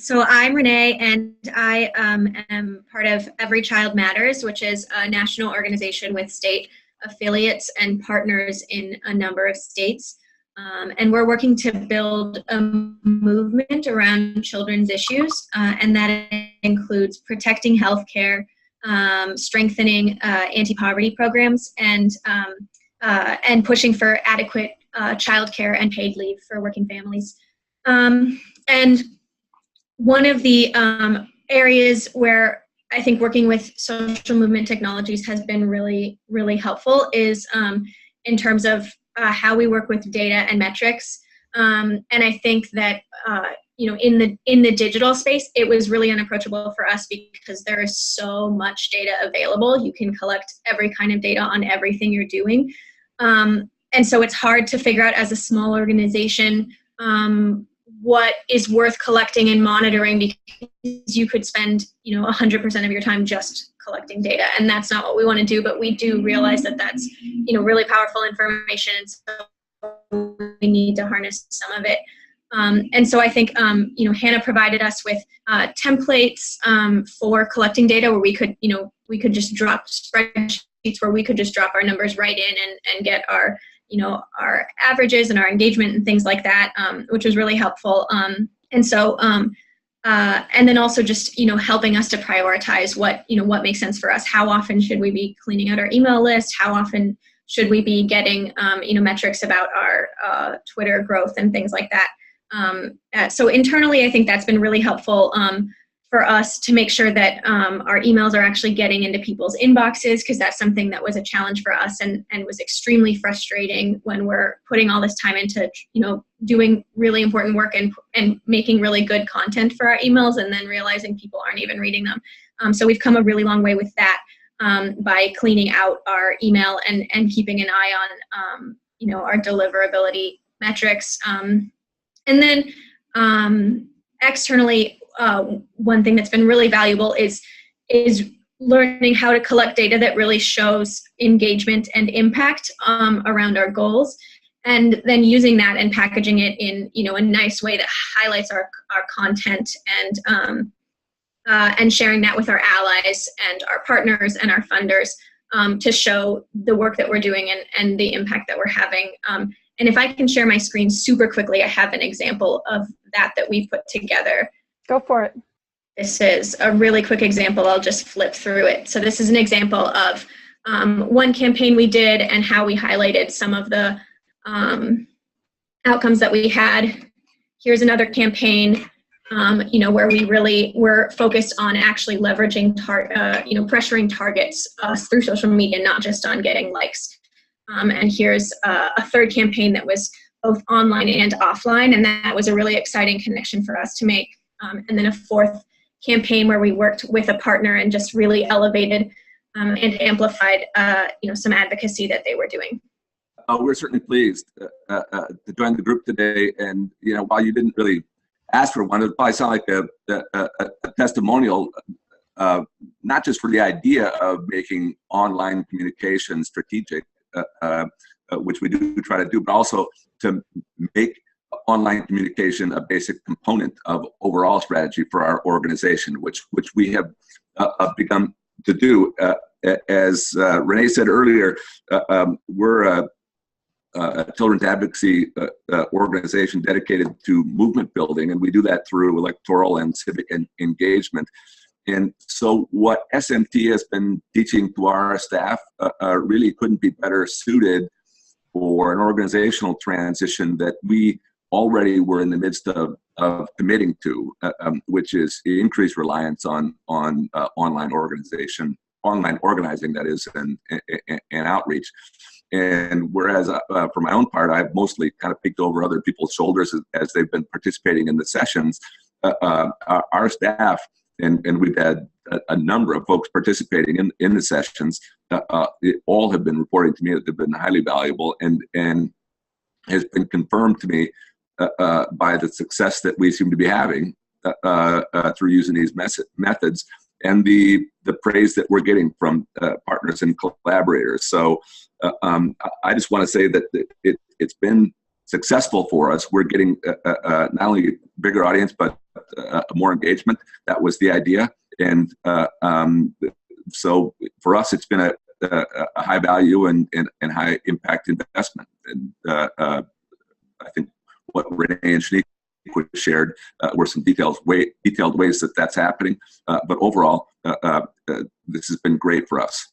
So I'm Renee, and I am part of Every Child Matters, which is a national organization with state affiliates and partners in a number of states. And we're working to build a movement around children's issues, and that includes protecting healthcare, strengthening anti-poverty programs, and pushing for adequate childcare and paid leave for working families. And one of the areas where I think working with social movement technologies has been really, really helpful is in terms of how we work with data and metrics. And I think that in the digital space, it was really unapproachable for us because there is so much data available. You can collect every kind of data on everything you're doing. And so it's hard to figure out as a small organization what is worth collecting and monitoring, because you could spend 100% of your time just collecting data, and that's not what we want to do. But we do realize that that's really powerful information, so we need to harness some of it. And so I think Hannah provided us with templates for collecting data where we could just drop spreadsheets where we could just drop our numbers right in and get our averages and our engagement and things like that, which was really helpful. And then also just, helping us to prioritize what makes sense for us. How often should we be cleaning out our email list? How often should we be getting, metrics about our Twitter growth and things like that? So internally, I think that's been really helpful for us to make sure that our emails are actually getting into people's inboxes, because that's something that was a challenge for us and was extremely frustrating when we're putting all this time into doing really important work and making really good content for our emails, and then realizing people aren't even reading them. So we've come a really long way with that by cleaning out our email and keeping an eye on our deliverability metrics. And then externally, one thing that's been really valuable is learning how to collect data that really shows engagement and impact around our goals, and then using that and packaging it in a nice way that highlights our content, and sharing that with our allies and our partners and our funders to show the work that we're doing and the impact that we're having. And if I can share my screen super quickly, I have an example of that we put together. Go for it. This is a really quick example. I'll just flip through it. So this is an example of one campaign we did and how we highlighted some of the outcomes that we had. Here's another campaign, where we really were focused on actually leveraging, pressuring targets through social media, not just on getting likes. And here's a third campaign that was both online and offline, and that was a really exciting connection for us to make. And then a fourth campaign where we worked with a partner and just really elevated and amplified, some advocacy that they were doing. We're certainly pleased to join the group today. And while you didn't really ask for one, it probably sound like a testimonial, not just for the idea of making online communication strategic, which we do try to do, but also to make online communication a basic component of overall strategy for our organization, which we have begun to do. As Renee said earlier, we're a children's advocacy organization dedicated to movement building, and we do that through electoral and civic engagement. And so what SMT has been teaching to our staff really couldn't be better suited for an organizational transition that we already were in the midst of committing to, which is increased reliance on online organizing, that is, and outreach. And whereas for my own part, I've mostly kind of peeked over other people's shoulders as they've been participating in the sessions, our staff, and we've had a number of folks participating in the sessions, all have been reporting to me that they've been highly valuable, and has been confirmed to me by the success that we seem to be having through using these methods, and the praise that we're getting from partners and collaborators. So I just want to say that it's been successful for us. We're getting not only a bigger audience, but more engagement. That was the idea. And so for us, it's been a high value and high impact investment. And I think what Renee and Shanique shared were some detailed ways that that's happening. But overall, this has been great for us.